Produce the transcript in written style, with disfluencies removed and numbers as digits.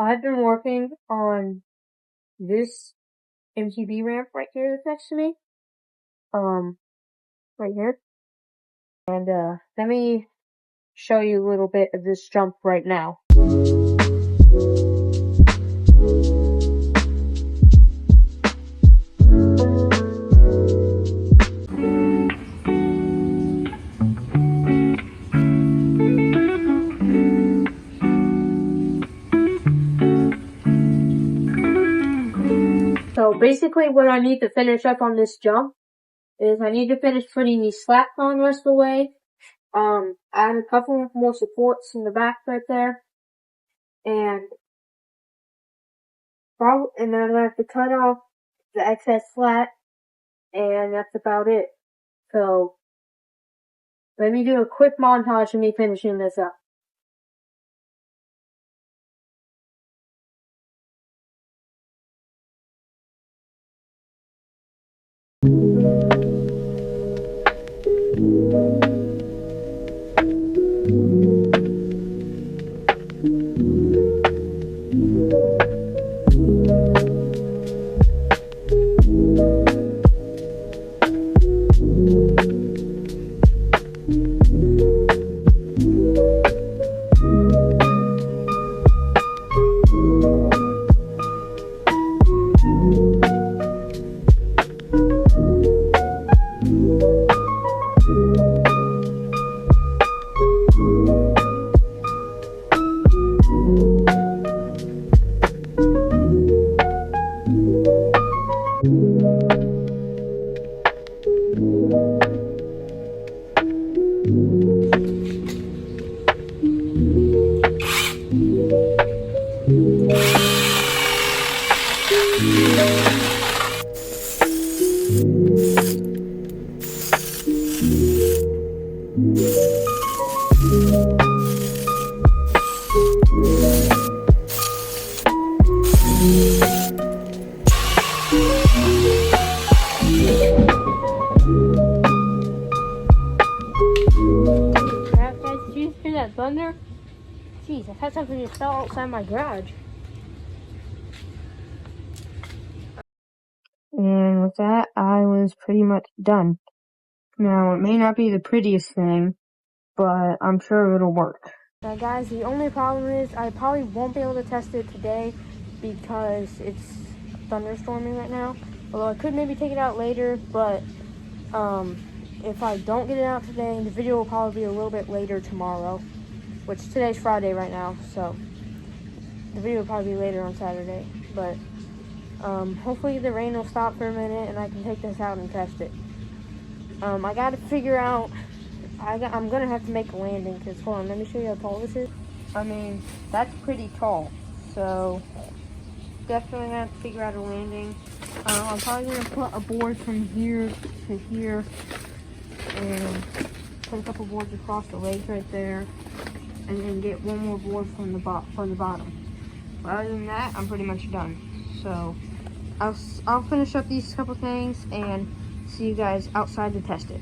I've been working on this MTB ramp right here that's next to me. Right here. And, let me show you a little bit of this jump right now. So basically what I need to finish up on this jump is I need to finish putting these slats on the rest of the way. Add a couple more supports in the back right there. And then I'm gonna have to cut off the excess slat, and that's about it. So let me do a quick montage of me finishing this up. Did you hear that thunder? Jeez, I had something just fell outside my garage. And with that, I was pretty much done. Now, it may not be the prettiest thing, but I'm sure it'll work. Now guys, the only problem is I probably won't be able to test it today because it's thunderstorming right now. Although I could maybe take it out later, but if I don't get it out today, the video will probably be a little bit later tomorrow, which today's Friday right now, so the video will probably be later on Saturday. But hopefully the rain will stop for a minute and I can take this out and test it. I gotta figure out, I'm gonna have to make a landing, because hold on, let me show you how tall this is. I mean, that's pretty tall, so definitely gonna have to figure out a landing. I'm probably gonna put a board from here to here and put a couple boards across the lake right there, and then get one more board from the bottom. But other than that, I'm pretty much done. So I'll finish up these couple things and see you guys outside to test it.